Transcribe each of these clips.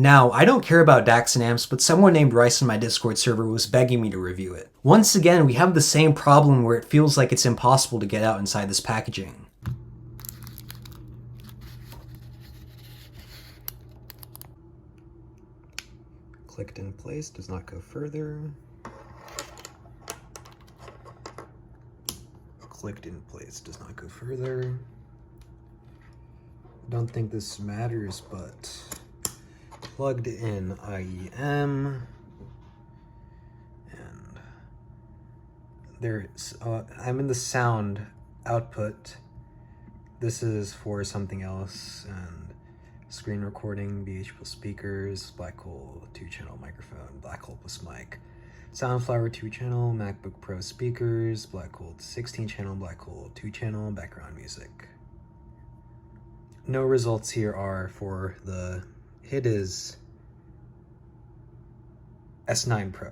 Now, I don't care about DACs and amps, but someone named Rice in my Discord server was begging me to review it. Once again, we have the same problem where it feels like it's impossible to get out inside this packaging. Clicked in place, does not go further. Clicked in place, does not go further. Don't think this matters, but plugged in IEM. And there's, I'm in the sound output. This is for something else, and screen recording, BH plus speakers, black hole 2-channel microphone, black hole plus mic, Soundflower 2-channel, MacBook Pro speakers, black hole 16-channel, black hole 2-channel, background music. No results here are for the Hidizs S9 Pro.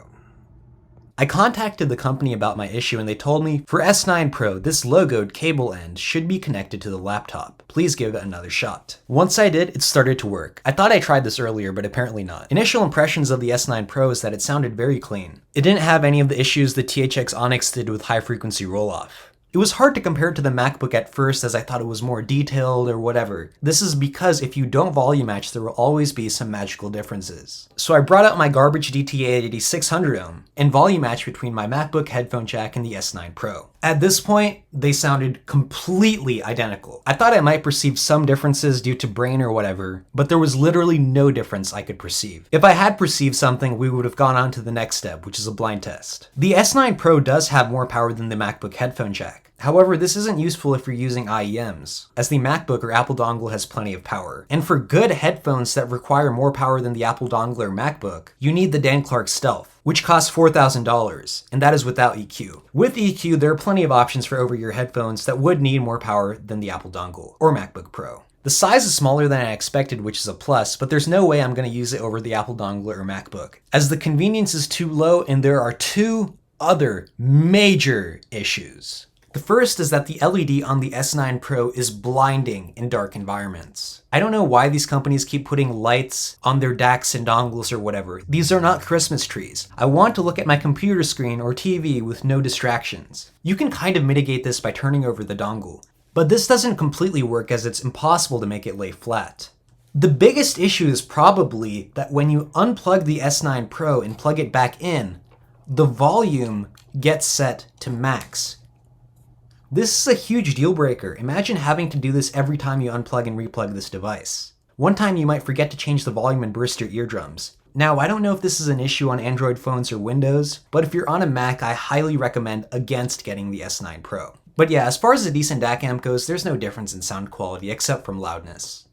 I contacted the company about my issue and they told me, for S9 Pro, this logoed cable end should be connected to the laptop. Please give it another shot. Once I did, it started to work. I thought I tried this earlier, but apparently not. Initial impressions of the S9 Pro is that it sounded very clean. It didn't have any of the issues the THX Onyx did with high frequency roll-off. It was hard to compare it to the MacBook at first as I thought it was more detailed or whatever. This is because if you don't volume match, there will always be some magical differences. So I brought out my garbage DTA8600 ohm and volume matched between my MacBook headphone jack and the S9 Pro. At this point, they sounded completely identical. I thought I might perceive some differences due to brain or whatever, but there was literally no difference I could perceive. If I had perceived something, we would have gone on to the next step, which is a blind test. The S9 Pro does have more power than the MacBook headphone jack. However, this isn't useful if you're using IEMs, as the MacBook or Apple Dongle has plenty of power. And for good headphones that require more power than the Apple Dongle or MacBook, you need the Dan Clark Stealth, which costs $4,000, and that is without EQ. With EQ, there are plenty of options for over-ear headphones that would need more power than the Apple Dongle or MacBook Pro. The size is smaller than I expected, which is a plus, but there's no way I'm going to use it over the Apple Dongle or MacBook, as the convenience is too low and there are two other major issues. The first is that the LED on the S9 Pro is blinding in dark environments. I don't know why these companies keep putting lights on their DACs and dongles or whatever. These are not Christmas trees. I want to look at my computer screen or TV with no distractions. You can kind of mitigate this by turning over the dongle, but this doesn't completely work as it's impossible to make it lay flat. The biggest issue is probably that when you unplug the S9 Pro and plug it back in, the volume gets set to max. This is a huge deal breaker. Imagine having to do this every time you unplug and replug this device. One time you might forget to change the volume and burst your eardrums. Now, I don't know if this is an issue on Android phones or Windows, but if you're on a Mac, I highly recommend against getting the S9 Pro. But yeah, as far as a decent DAC amp goes, there's no difference in sound quality except from loudness.